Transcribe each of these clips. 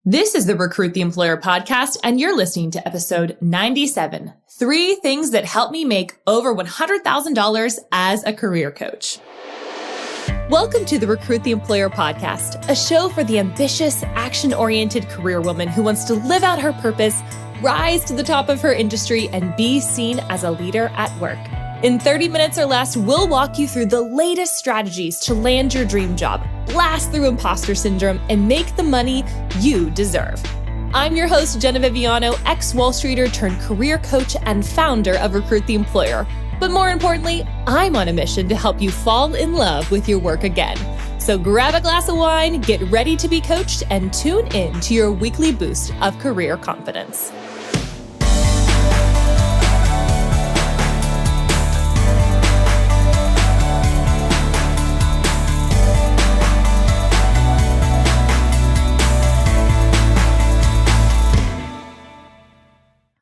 This is the Recruit the Employer podcast, and you're listening to episode 97, 3 things that helped me make over $100,000 as a career coach. Welcome to the Recruit the Employer podcast, a show for the ambitious, action-oriented career woman who wants to live out her purpose, rise to the top of her industry, and be seen as a leader at work. In 30 minutes or less, we'll walk you through the latest strategies to land your dream job, blast through imposter syndrome, and make the money you deserve. I'm your host, Jenna Viviano, ex-Wall Streeter turned career coach and founder of Recruit the Employer. But more importantly, I'm on a mission to help you fall in love with your work again. So grab a glass of wine, get ready to be coached, and tune in to your weekly boost of career confidence.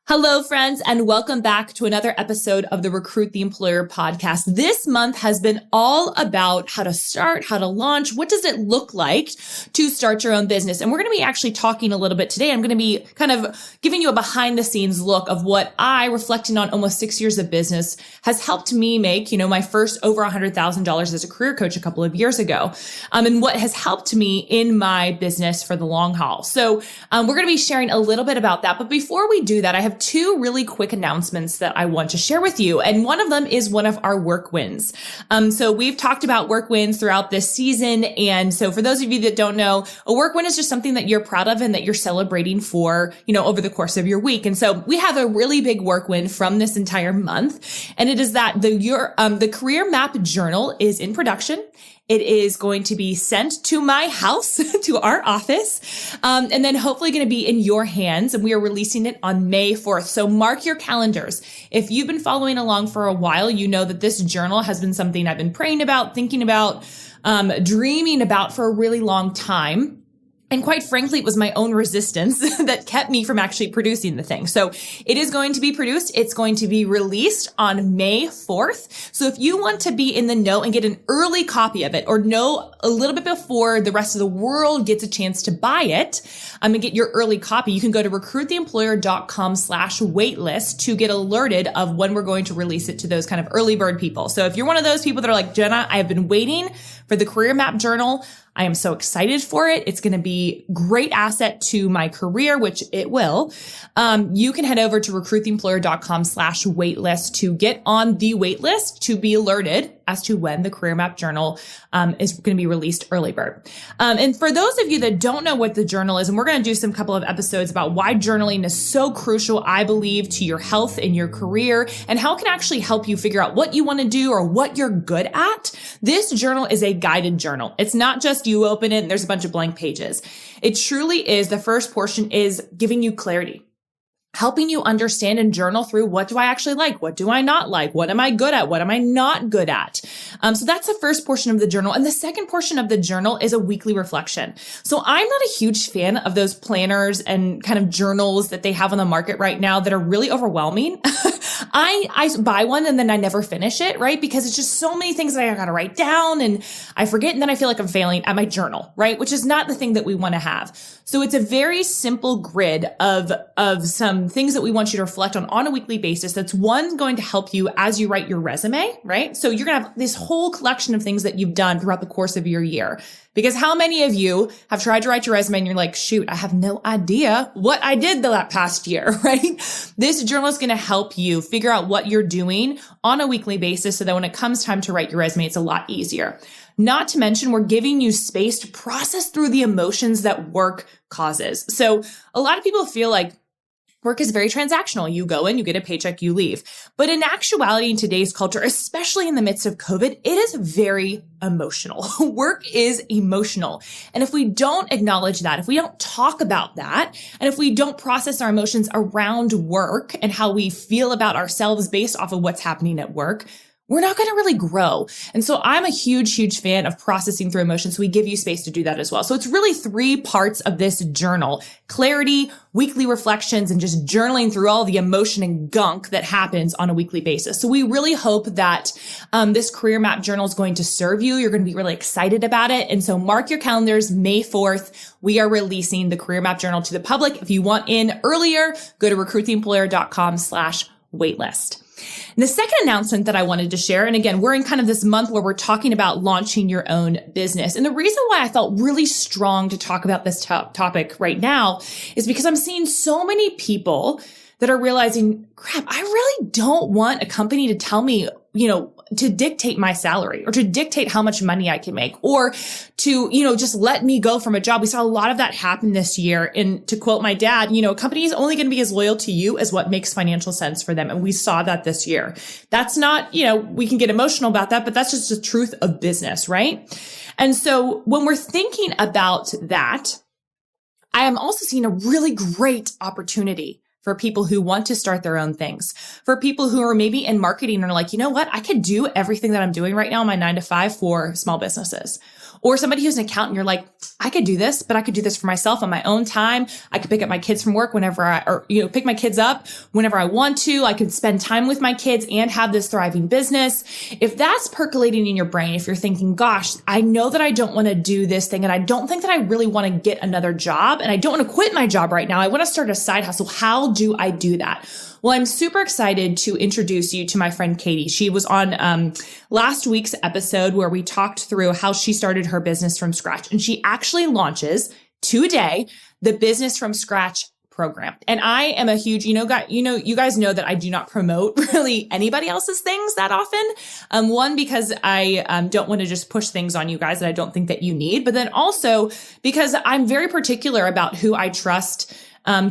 Hello, friends, and welcome back to another episode of the Recruit the Employer podcast. This month has been all about how to start, how to launch. What does it look like to start your own business? And we're going to be actually talking a little bit today. I'm going to be kind of giving you a behind the scenes look of what I, reflecting on almost 6 years of business, has helped me make, my first over $100,000 as a career coach a couple of years ago. And what has helped me in my business for the long haul. So we're going to be sharing a little bit about that. But before we do that, I have 2 really quick announcements that I want to share with you. And one of them is one of our work wins. So we've talked about work wins throughout this season. And so for those of you that don't know, a work win is just something that you're proud of and that you're celebrating for, over the course of your week. And so we have a really big work win from this entire month. And it is that the Career Map Journal is in production. It is going to be sent to my house, to our office, and then hopefully going to be in your hands. And we are releasing it on May 4th. So mark your calendars. If you've been following along for a while, you know that this journal has been something I've been praying about, thinking about, dreaming about for a really long time. And quite frankly, it was my own resistance that kept me from actually producing the thing. So it is going to be produced. It's going to be released on May 4th. So if you want to be in the know and get an early copy of it or know a little bit before the rest of the world gets a chance to buy it, and get your early copy, you can go to recruittheemployer.com/waitlist to get alerted of when we're going to release it to those kind of early bird people. So if you're one of those people that are like, Jenna, I have been waiting for the Career Map Journal. I am so excited for it. It's going to be a great asset to my career, which it will. You can head over to recruittheemployer.com/waitlist to get on the waitlist to be alerted as to when the Career Map Journal is going to be released early bird. And for those of you that don't know what the journal is, and we're going to do some couple of episodes about why journaling is so crucial, I believe, to your health and your career, and how it can actually help you figure out what you want to do or what you're good at. This journal is a guided journal. It's not just you open it and there's a bunch of blank pages. It truly is. The first portion is giving you clarity, helping you understand and journal through what do I actually like? What do I not like? What am I good at? What am I not good at? So that's the first portion of the journal. And the second portion of the journal is a weekly reflection. So I'm not a huge fan of those planners and kind of journals that they have on the market right now that are really overwhelming. I buy one and then I never finish it, right? Because it's just so many things that I got to write down and I forget. And then I feel like I'm failing at my journal, right? Which is not the thing that we want to have. So it's a very simple grid of some things that we want you to reflect on a weekly basis. That's one going to help you as you write your resume, right? So you're going to have this whole collection of things that you've done throughout the course of your year. Because how many of you have tried to write your resume and you're like, shoot, I have no idea what I did that past year, right? This journal is going to help you figure out what you're doing on a weekly basis so that when it comes time to write your resume, it's a lot easier. Not to mention, we're giving you space to process through the emotions that work causes. So a lot of people feel like work is very transactional. You go in, you get a paycheck, you leave. But in actuality, in today's culture, especially in the midst of COVID, it is very emotional. Work is emotional. And if we don't acknowledge that, if we don't talk about that, and if we don't process our emotions around work and how we feel about ourselves based off of what's happening at work, we're not going to really grow. And so I'm a huge, huge fan of processing through emotions. So we give you space to do that as well. So it's really 3 parts of this journal: clarity, weekly reflections, and just journaling through all the emotion and gunk that happens on a weekly basis. So we really hope that this career map journal is going to serve you. You're going to be really excited about it. And so mark your calendars, May 4th, we are releasing the career map journal to the public. If you want in earlier, go to recruittheemployer.com/waitlist. And the second announcement that I wanted to share, and again, we're in kind of this month where we're talking about launching your own business. And the reason why I felt really strong to talk about this topic right now is because I'm seeing so many people that are realizing, crap, I really don't want a company to tell me, to dictate my salary or to dictate how much money I can make or to, just let me go from a job. We saw a lot of that happen this year. And to quote my dad, a company is only going to be as loyal to you as what makes financial sense for them. And we saw that this year. That's not, we can get emotional about that, but that's just the truth of business, right? And so when we're thinking about that, I am also seeing a really great opportunity for people who want to start their own things, for people who are maybe in marketing and are like, you know what, I could do everything that I'm doing right now in my 9-to-5 for small businesses. Or somebody who's an accountant, you're like, I could do this, but I could do this for myself on my own time. I could pick up my kids from work pick my kids up whenever I want to. I could spend time with my kids and have this thriving business. If that's percolating in your brain, if you're thinking, gosh, I know that I don't want to do this thing and I don't think that I really want to get another job and I don't want to quit my job right now. I want to start a side hustle. How do I do that? Well, I'm super excited to introduce you to my friend Katie. She was on last week's episode where we talked through how she started her business from scratch. And she actually launches today the Business from Scratch program. And I am a huge, you guys know that I do not promote really anybody else's things that often. One, because I don't want to just push things on you guys that I don't think that you need, but then also because I'm very particular about who I trust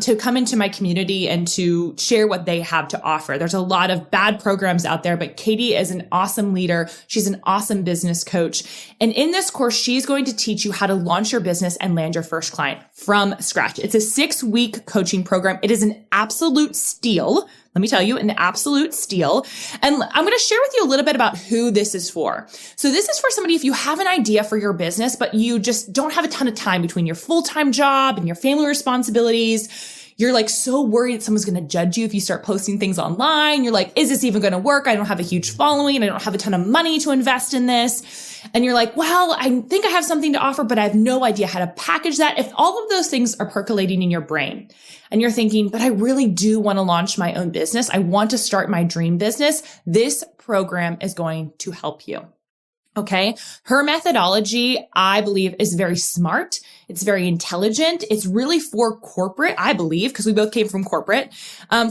to come into my community and to share what they have to offer. There's a lot of bad programs out there, but Katie is an awesome leader. She's an awesome business coach. And in this course, she's going to teach you how to launch your business and land your first client from scratch. It's a 6-week coaching program. It is an absolute steal. Let me tell you, an absolute steal. And I'm going to share with you a little bit about who this is for. So this is for somebody, if you have an idea for your business, but you just don't have a ton of time between your full-time job and your family responsibilities. You're like so worried that someone's going to judge you if you start posting things online. You're like, is this even going to work? I don't have a huge following. I don't have a ton of money to invest in this. And you're like, well, I think I have something to offer, but I have no idea how to package that. If all of those things are percolating in your brain and you're thinking, but I really do want to launch my own business. I want to start my dream business. This program is going to help you. Okay. Her methodology, I believe, is very smart. It's very intelligent. It's really for corporate, I believe, because we both came from corporate,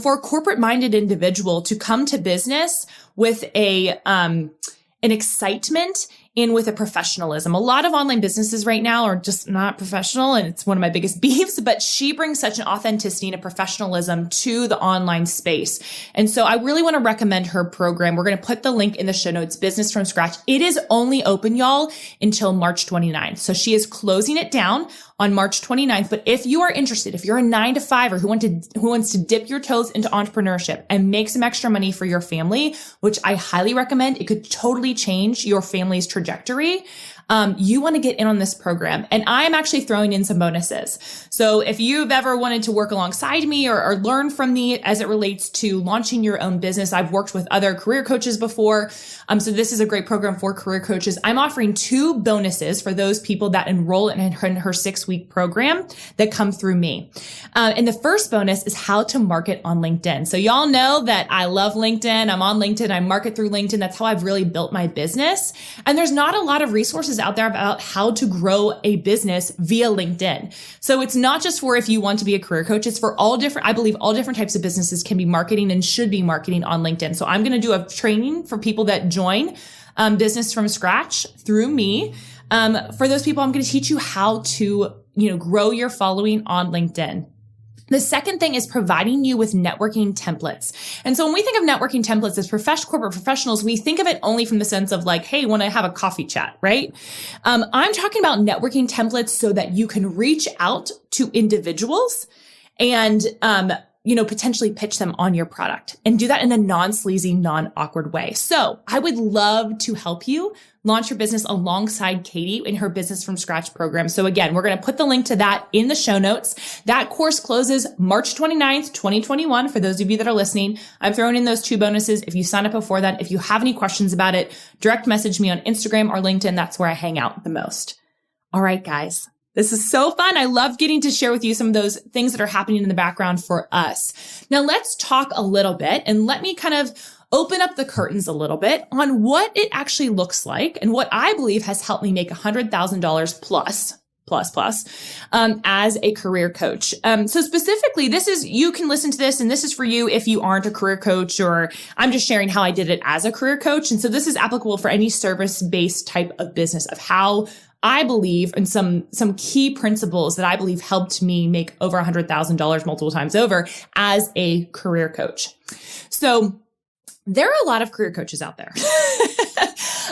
for a corporate minded individual to come to business with an excitement and with a professionalism. A lot of online businesses right now are just not professional, and it's one of my biggest beefs, but she brings such an authenticity and a professionalism to the online space. And so I really want to recommend her program. We're going to put the link in the show notes, Business from Scratch. It is only open, y'all, until March 29th. So she is closing it down on March 29th. But if you are interested, if you're a 9-to-5er who wants to dip your toes into entrepreneurship and make some extra money for your family, which I highly recommend, it could totally change your family's trajectory. You want to get in on this program. And I'm actually throwing in some bonuses. So if you've ever wanted to work alongside me or learn from me as it relates to launching your own business, I've worked with other career coaches before. So this is a great program for career coaches. I'm offering 2 bonuses for those people that enroll in her 6-week program that come through me. And the first bonus is how to market on LinkedIn. So y'all know that I love LinkedIn. I'm on LinkedIn. I market through LinkedIn. That's how I've really built my business. And there's not a lot of resources out there about how to grow a business via LinkedIn. So it's not just for if you want to be a career coach, it's for I believe all different types of businesses can be marketing and should be marketing on LinkedIn. So I'm going to do a training for people that join Business from Scratch through me. For those people, I'm going to teach you how to, grow your following on LinkedIn. The second thing is providing you with networking templates. And so when we think of networking templates as corporate professionals, we think of it only from the sense of like, hey, want to have a coffee chat, right? I'm talking about networking templates so that you can reach out to individuals and potentially pitch them on your product and do that in a non-sleazy, non-awkward way. So I would love to help you launch your business alongside Katie in her Business from Scratch program. So again, we're going to put the link to that in the show notes. That course closes March 29th, 2021. For those of you that are listening, I'm throwing in those 2 bonuses. If you sign up before that, if you have any questions about it, direct message me on Instagram or LinkedIn. That's where I hang out the most. All right, guys. This is so fun. I love getting to share with you some of those things that are happening in the background for us. Now let's talk a little bit and let me kind of open up the curtains a little bit on what it actually looks like and what I believe has helped me make $100,000 plus as a career coach. So specifically, you can listen to this and this is for you if you aren't a career coach, or I'm just sharing how I did it as a career coach. And so this is applicable for any service-based type of business of how I believe in some key principles that I believe helped me make over $100,000 multiple times over as a career coach. So there are a lot of career coaches out there.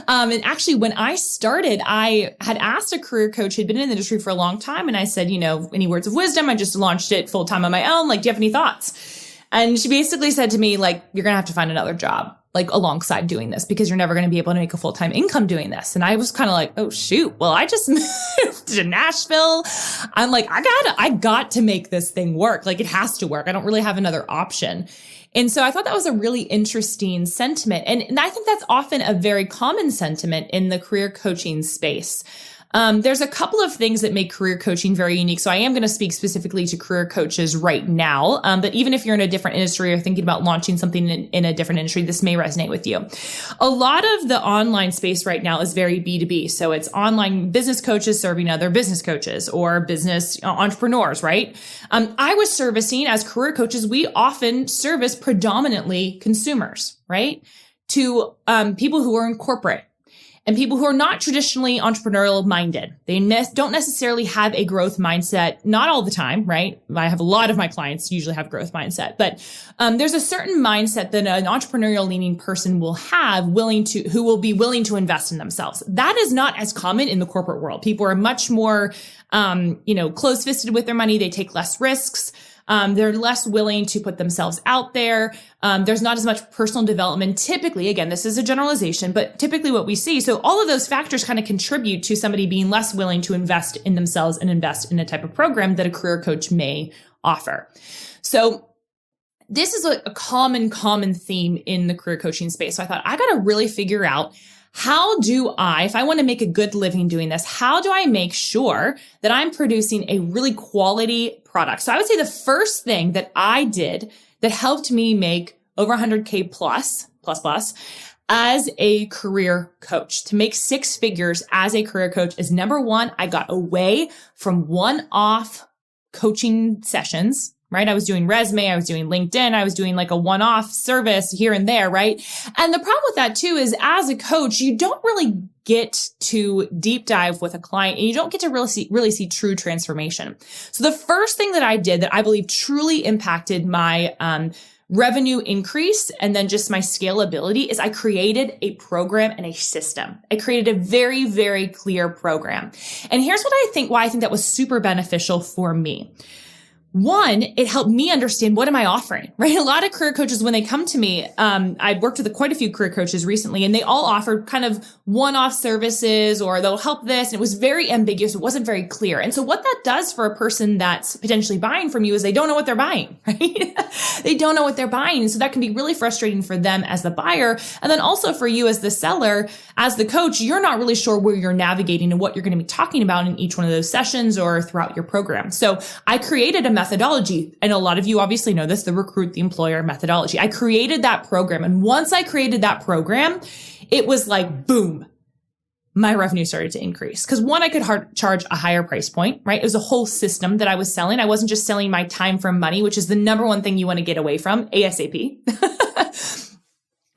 And actually, when I started, I had asked a career coach who'd been in the industry for a long time. And I said, any words of wisdom? I just launched it full time on my own. Like, do you have any thoughts? And she basically said to me, like, you're going to have to find another job, like alongside doing this, because you're never going to be able to make a full-time income doing this. And I was kind of like, oh shoot, well, I just moved to Nashville. I'm like, I got to make this thing work. Like, it has to work. I don't really have another option. And so I thought that was a really interesting sentiment. And I think that's often a very common sentiment in the career coaching space. There's a couple of things that make career coaching very unique. So I am going to speak specifically to career coaches right now. But even if you're in a different industry or thinking about launching something in a different industry, this may resonate with you. A lot of the online space right now is very B2B. So it's online business coaches serving other business coaches or business entrepreneurs, right? I was servicing as career coaches. We often service predominantly consumers, right? To people who are in corporate. And people who are not traditionally entrepreneurial minded. They don't necessarily have a growth mindset, not all the time, right? I have a lot of my clients usually have growth mindset, but there's a certain mindset that an entrepreneurial leaning person will have who will be willing to invest in themselves. That is not as common in the corporate world. People are much more, close-fisted with their money. They take less risks. They're less willing to put themselves out there. There's not as much personal development. Typically, again, this is a generalization, but typically what we see. So all of those factors kind of contribute to somebody being less willing to invest in themselves and invest in a type of program that a career coach may offer. So this is a common theme in the career coaching space. So I thought I got to really figure out, how do I, if I want to make a good living doing this, how do I make sure that I'm producing a really quality product? So I would say the first thing that I did that helped me make over 100K plus as a career coach, to make 6 figures as a career coach, is number one, I got away from one-off coaching sessions. Right? I was doing resume. I was doing LinkedIn. I was doing like a one-off service here and there. Right? And the problem with that too is, as a coach, you don't really get to deep dive with a client, and you don't get to really see true transformation. So the first thing that I did that I believe truly impacted my, revenue increase and then just my scalability is I created a program and a system. I created a very, very clear program. And here's why I think that was super beneficial for me. One, it helped me understand, what am I offering, right? A lot of career coaches, when they come to me, I've worked with quite a few career coaches recently, and they all offered kind of one-off services, or they'll help this. And it was very ambiguous. It wasn't very clear. And so what that does for a person that's potentially buying from you is they don't know what they're buying, right? They don't know what they're buying. And so that can be really frustrating for them as the buyer. And then also for you as the seller, as the coach, you're not really sure where you're navigating and what you're going to be talking about in each one of those sessions or throughout your program. So I created a methodology, and a lot of you obviously know this, the recruit the employer methodology. I created that program. And once I created that program, it was like, boom, my revenue started to increase. Because one, I could charge a higher price point, right? It was a whole system that I was selling. I wasn't just selling my time for money, which is the number one thing you want to get away from, ASAP.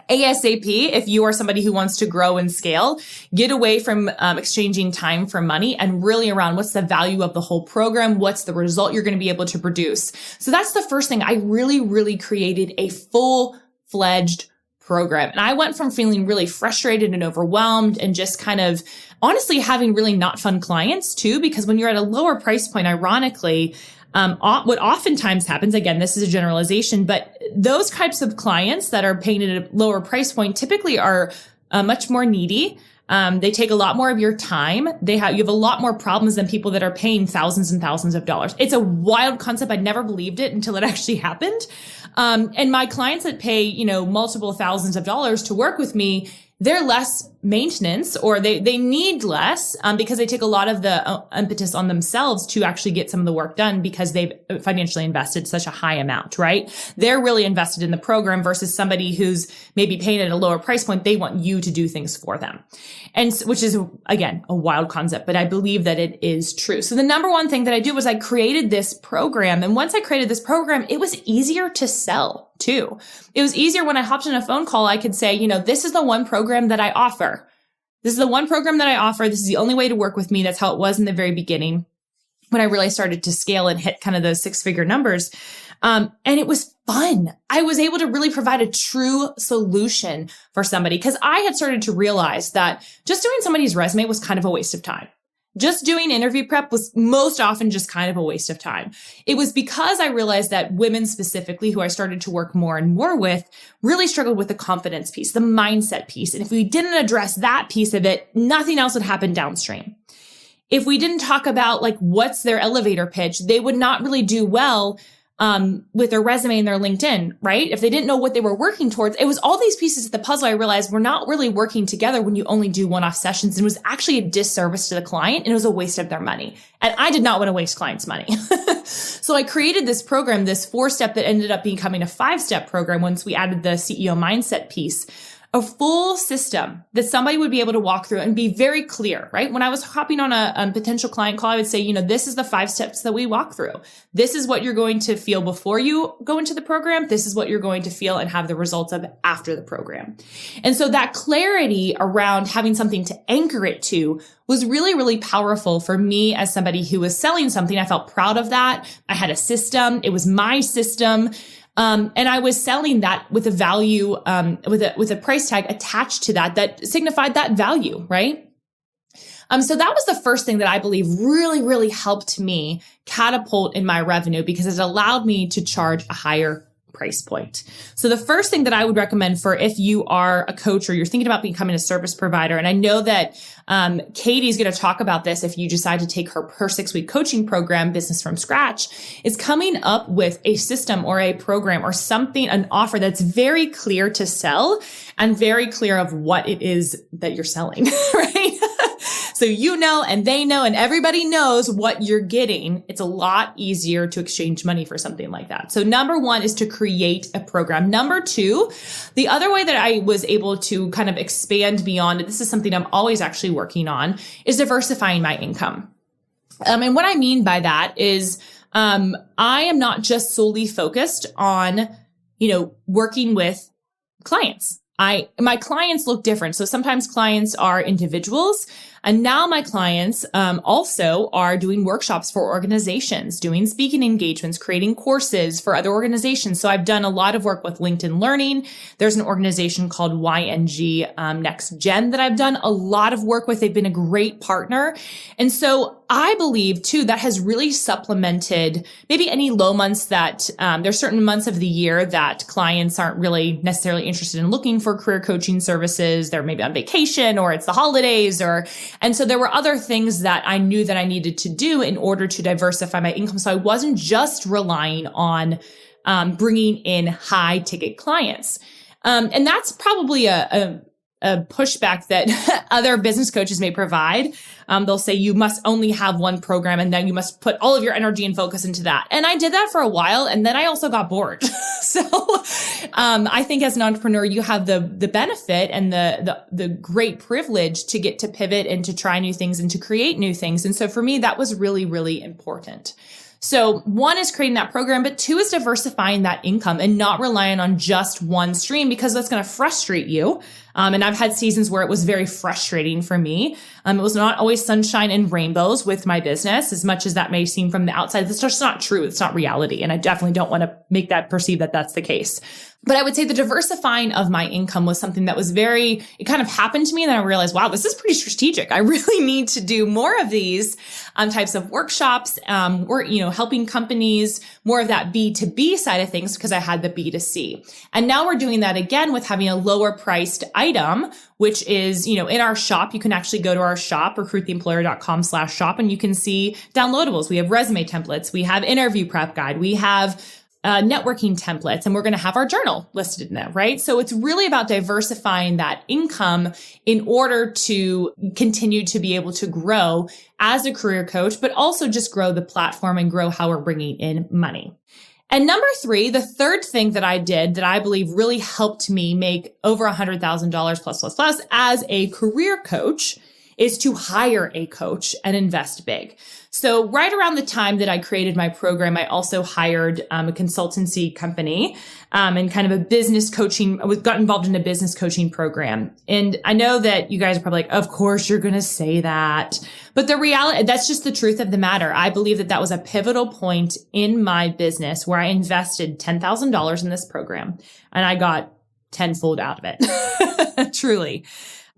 ASAP, if you are somebody who wants to grow and scale, get away from exchanging time for money, and really around what's the value of the whole program, what's the result you're going to be able to produce. So that's the first thing. I really, really created a full-fledged program. And I went from feeling really frustrated and overwhelmed and just kind of honestly having really not fun clients too, because when you're at a lower price point, ironically, what oftentimes happens, again, this is a generalization, but those types of clients that are paying at a lower price point typically are much more needy. They take a lot more of your time. You have a lot more problems than people that are paying thousands and thousands of dollars. It's a wild concept. I never believed it until it actually happened. And my clients that pay, multiple thousands of dollars to work with me, they're less maintenance, or they need less, because they take a lot of the impetus on themselves to actually get some of the work done because they've financially invested such a high amount, right? They're really invested in the program versus somebody who's maybe paying at a lower price point. They want you to do things for them. And which is, again, a wild concept, but I believe that it is true. So the number one thing that I did was I created this program. And once I created this program, it was easier to sell too. It was easier when I hopped on a phone call. I could say, this is the one program that I offer. This is the one program that I offer. This is the only way to work with me. That's how it was in the very beginning when I really started to scale and hit kind of those 6-figure numbers. And it was fun. I was able to really provide a true solution for somebody because I had started to realize that just doing somebody's resume was kind of a waste of time. Just doing interview prep was most often just kind of a waste of time. It was because I realized that women specifically, who I started to work more and more with, really struggled with the confidence piece, the mindset piece. And if we didn't address that piece of it, nothing else would happen downstream. If we didn't talk about what's their elevator pitch, they would not really do well with their resume and their LinkedIn, right? If they didn't know what they were working towards, it was all these pieces of the puzzle I realized were not really working together when you only do one-off sessions, and it was actually a disservice to the client, and it was a waste of their money. And I did not want to waste clients' money. So I created this program, this 4-step that ended up becoming a 5-step program once we added the CEO mindset piece. A full system that somebody would be able to walk through and be very clear, right? When I was hopping on a potential client call, I would say, this is the 5 steps that we walk through. This is what you're going to feel before you go into the program. This is what you're going to feel and have the results of after the program. And so that clarity around having something to anchor it to was really, really powerful for me as somebody who was selling something. I felt proud of that. I had a system. It was my system. And I was selling that with a value, with a price tag attached to that signified that value, right? So that was the first thing that I believe really, really helped me catapult in my revenue because it allowed me to charge a higher price point. So the first thing that I would recommend for if you are a coach or you're thinking about becoming a service provider, and I know that Katie's going to talk about this if you decide to take her 6-week coaching program, Business from Scratch, is coming up with a system or a program or something, an offer that's very clear to sell and very clear of what it is that you're selling, right? So and they know, and everybody knows what you're getting. It's a lot easier to exchange money for something like that. So number 1 is to create a program. Number 2, the other way that I was able to kind of expand beyond, this is something I'm always actually working on, is diversifying my income. And what I mean by that is, I am not just solely focused on, working with clients. My clients look different. So sometimes clients are individuals, and now my clients also are doing workshops for organizations, doing speaking engagements, creating courses for other organizations. So I've done a lot of work with LinkedIn Learning. There's an organization called YNG Next Gen that I've done a lot of work with. They've been a great partner. And so I believe too, that has really supplemented maybe any low months that there's certain months of the year that clients aren't really necessarily interested in looking for career coaching services. They're maybe on vacation or it's the holidays and so there were other things that I knew that I needed to do in order to diversify my income. So I wasn't just relying on bringing in high ticket clients. And that's probably a pushback that other business coaches may provide. They'll say you must only have one program and then you must put all of your energy and focus into that. And I did that for a while. And then I also got bored. So, I think as an entrepreneur, you have the benefit and the great privilege to get to pivot and to try new things and to create new things. And so for me, that was really, really important. So 1 is creating that program, but 2 is diversifying that income and not relying on just one stream because that's going to frustrate you. And I've had seasons where it was very frustrating for me. It was not always sunshine and rainbows with my business, as much as that may seem from the outside. It's just not true. It's not reality. And I definitely don't want to make that perceive that that's the case. But I would say the diversifying of my income was something that was it kind of happened to me. And then I realized, wow, this is pretty strategic. I really need to do more of these types of workshops, helping companies, more of that B2B side of things, because I had the B2C. And now we're doing that again with having a lower priced item, which is, in our shop. You can actually go to our shop, recruittheemployer.com/shop, and you can see downloadables. We have resume templates. We have interview prep guide. We have networking templates, and we're going to have our journal listed in there, right? So it's really about diversifying that income in order to continue to be able to grow as a career coach, but also just grow the platform and grow how we're bringing in money. And number 3, the third thing that I did that I believe really helped me make over $100,000 plus as a career coach is to hire a coach and invest big. So right around the time that I created my program, I also hired a consultancy company and kind of a business coaching. I got involved in a business coaching program. And I know that you guys are probably like, of course you're going to say that. But the reality, that's just the truth of the matter. I believe that was a pivotal point in my business where I invested $10,000 in this program and I got tenfold out of it. Truly.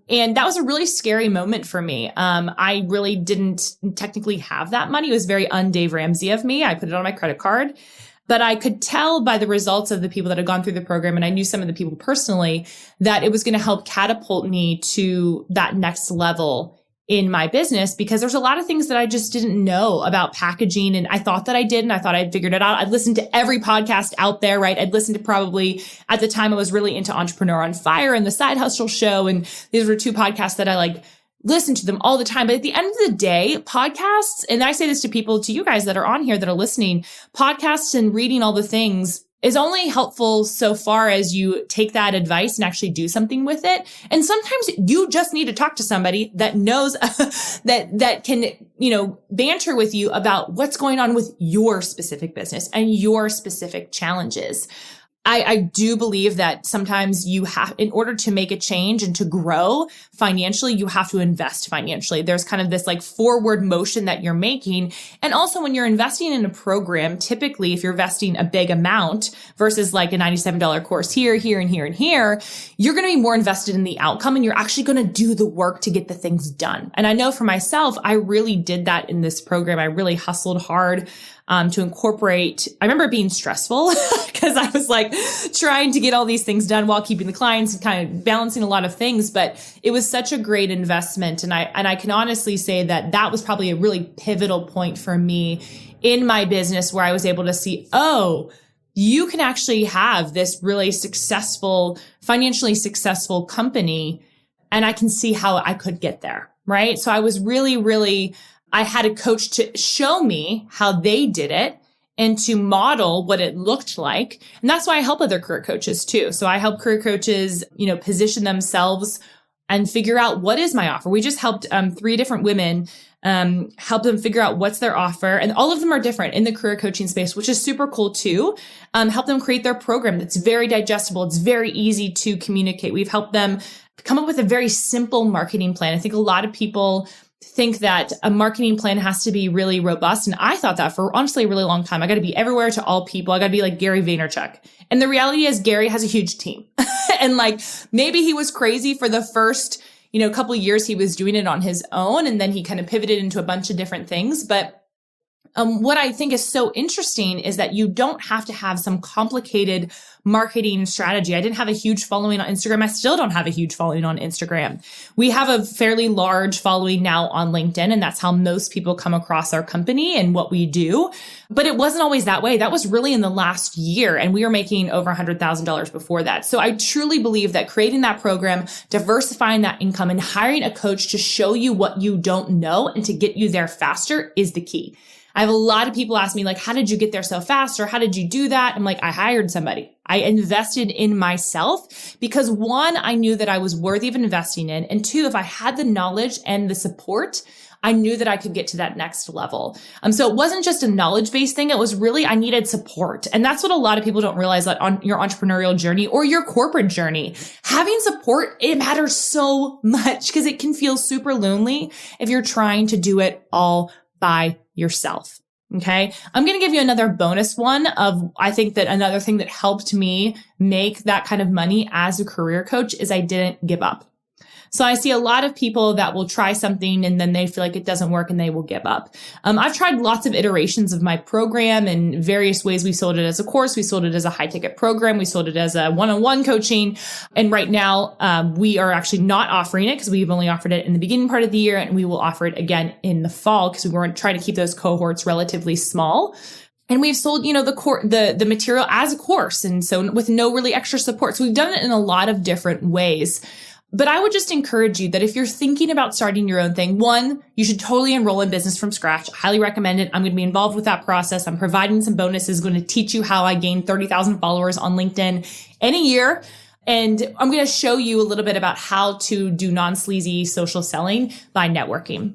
And that was a really scary moment for me. I really didn't technically have that money. It was very un-Dave Ramsey of me. I put it on my credit card, but I could tell by the results of the people that had gone through the program, and I knew some of the people personally, that it was going to help catapult me to that next level in my business, because there's a lot of things that I just didn't know about packaging. And I thought that I did, and I thought I'd figured it out. I'd listened to every podcast out there, right? I'd listened to probably, at the time I was really into Entrepreneur on Fire and the Side Hustle Show. And these were 2 podcasts that I listened to them all the time. But at the end of the day, podcasts, and I say this to you guys that are on here that are listening, podcasts and reading all the things is only helpful so far as you take that advice and actually do something with it. And sometimes you just need to talk to somebody that knows that can, banter with you about what's going on with your specific business and your specific challenges. I do believe that sometimes in order to make a change and to grow financially, you have to invest financially. There's kind of this forward motion that you're making. And also when you're investing in a program, typically if you're investing a big amount versus a $97 course here, and here, you're going to be more invested in the outcome and you're actually going to do the work to get the things done. And I know for myself, I really did that in this program. I really hustled hard to incorporate. I remember it being stressful because I was trying to get all these things done while keeping the clients and kind of balancing a lot of things. But it was such a great investment. And I can honestly say that was probably a really pivotal point for me in my business where I was able to see, you can actually have this really financially successful company. And I can see how I could get there. Right. So I was really, I had a coach to show me how they did it and to model what it looked like. And that's why I help other career coaches too. So I help career coaches, position themselves and figure out what is my offer. We just helped 3 different women help them figure out what's their offer. And all of them are different in the career coaching space, which is super cool too. Help them create their program that's very digestible. It's very easy to communicate. We've helped them come up with a very simple marketing plan. I think a lot of people think that a marketing plan has to be really robust. And I thought that for honestly a really long time. I got to be everywhere to all people. I got to be like Gary Vaynerchuk. And the reality is Gary has a huge team. And maybe he was crazy for the first, couple of years he was doing it on his own. And then he kind of pivoted into a bunch of different things. But what I think is so interesting is that you don't have to have some complicated marketing strategy. I didn't have a huge following on Instagram. I still don't have a huge following on Instagram. We have a fairly large following now on LinkedIn, and that's how most people come across our company and what we do. But it wasn't always that way. That was really in the last year, and we were making over $100,000 before that. So I truly believe that creating that program, diversifying that income, and hiring a coach to show you what you don't know and to get you there faster is the key. I have a lot of people ask me, how did you get there so fast? Or how did you do that? I'm I hired somebody. I invested in myself because 1, I knew that I was worthy of investing in. And 2, if I had the knowledge and the support, I knew that I could get to that next level. So it wasn't just a knowledge-based thing. It was really, I needed support. And that's what a lot of people don't realize, that on your entrepreneurial journey or your corporate journey, having support, it matters so much because it can feel super lonely if you're trying to do it all by yourself. Okay. I'm going to give you another bonus one of, I think that another thing that helped me make that kind of money as a career coach is I didn't give up. So I see a lot of people that will try something and then they feel like it doesn't work and they will give up. I've tried lots of iterations of my program in various ways. We sold it as a course. We sold it as a high ticket program. We sold it as a one-on-one coaching. And right now, we are actually not offering it because we've only offered it in the beginning part of the year, and we will offer it again in the fall because we weren't trying to keep those cohorts relatively small. And we've sold, the material as a course. And so with no really extra support. So we've done it in a lot of different ways. But I would just encourage you that if you're thinking about starting your own thing, one, you should totally enroll in Business from Scratch. I highly recommend it. I'm going to be involved with that process. I'm providing some bonuses, going to teach you how I gained 30,000 followers on LinkedIn in a year. And I'm going to show you a little bit about how to do non-sleazy social selling by networking.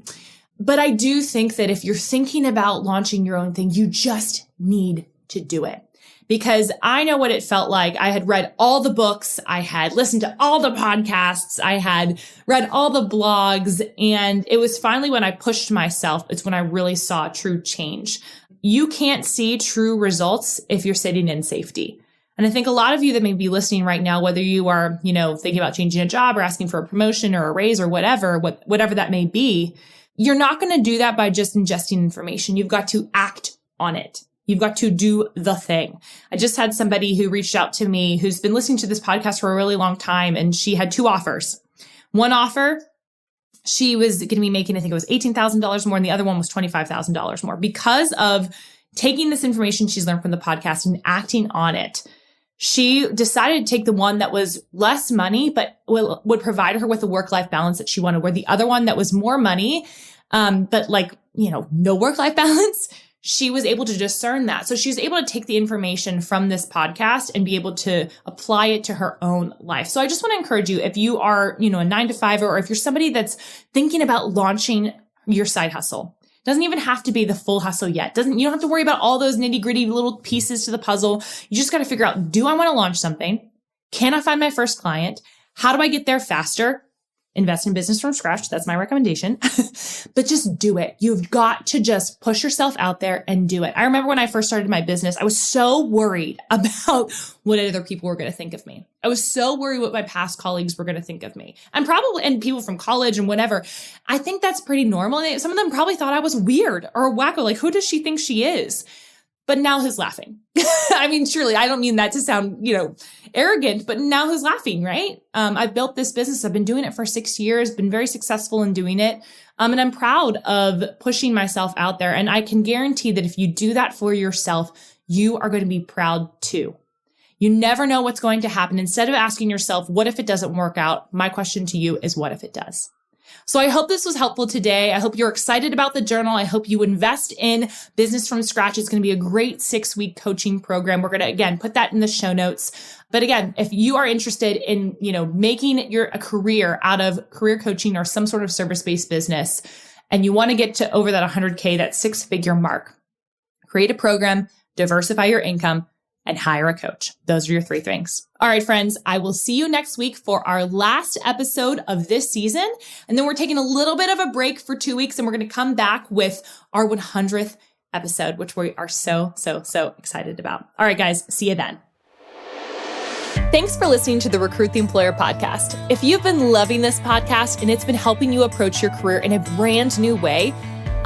But I do think that if you're thinking about launching your own thing, you just need to do it. Because I know what it felt like. I had read all the books. I had listened to all the podcasts. I had read all the blogs. And it was finally when I pushed myself, it's when I really saw true change. You can't see true results if you're sitting in safety. And I think a lot of you that may be listening right now, whether you are, thinking about changing a job or asking for a promotion or a raise or whatever that may be, you're not going to do that by just ingesting information. You've got to act on it. You've got to do the thing. I just had somebody who reached out to me who's been listening to this podcast for a really long time, and she had two offers. One offer, she was going to be making, I think it was $18,000 more, and the other one was $25,000 more. Because of taking this information she's learned from the podcast and acting on it, she decided to take the one that was less money, but would provide her with a work-life balance that she wanted, where the other one that was more money, but no work-life balance, she was able to discern that. So she was able to take the information from this podcast and be able to apply it to her own life. So I just want to encourage you, if you are, a 9-to-5, or if you're somebody that's thinking about launching your side hustle, doesn't even have to be the full hustle yet. You don't have to worry about all those nitty-gritty little pieces to the puzzle. You just got to figure out, do I want to launch something? Can I find my first client? How do I get there faster? Invest in Business from Scratch. That's my recommendation. But just do it. You've got to just push yourself out there and do it. I remember when I first started my business, I was so worried about what other people were going to think of me. I was so worried what my past colleagues were going to think of me, and people from college and whatever. I think that's pretty normal. Some of them probably thought I was weird or wacko. Like, who does she think she is? But now who's laughing? I mean, surely I don't mean that to sound, arrogant, but now who's laughing, right? I've built this business. I've been doing it for 6 years, been very successful in doing it. And I'm proud of pushing myself out there. And I can guarantee that if you do that for yourself, you are going to be proud too. You never know what's going to happen. Instead of asking yourself, what if it doesn't work out? My question to you is, what if it does? So I hope this was helpful today. I hope you're excited about the journal. I hope you invest in Business from Scratch. It's going to be a great 6-week coaching program. We're going to, again, put that in the show notes. But again, if you are interested in, making a career out of career coaching or some sort of service-based business, and you want to get to over that 100K, that 6-figure mark, create a program, diversify your income, and hire a coach. Those are your 3 things. All right, friends, I will see you next week for our last episode of this season. And then we're taking a little bit of a break for 2 weeks, and we're going to come back with our 100th episode, which we are so excited about. All right, guys, see you then. Thanks for listening to the Recruit the Employer podcast. If you've been loving this podcast and it's been helping you approach your career in a brand new way,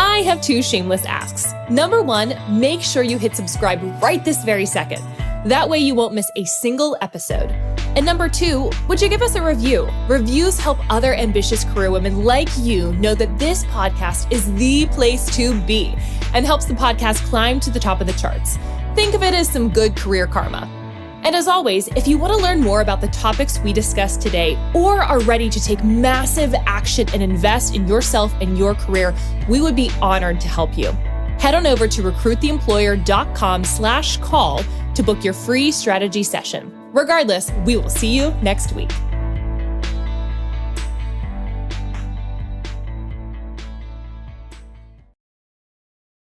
I have 2 shameless asks. Number 1, make sure you hit subscribe right this very second. That way you won't miss a single episode. And number 2, would you give us a review? Reviews help other ambitious career women like you know that this podcast is the place to be and helps the podcast climb to the top of the charts. Think of it as some good career karma. And as always, if you want to learn more about the topics we discussed today or are ready to take massive action and invest in yourself and your career, we would be honored to help you. Head on over to recruittheemployer.com/call to book your free strategy session. Regardless, we will see you next week.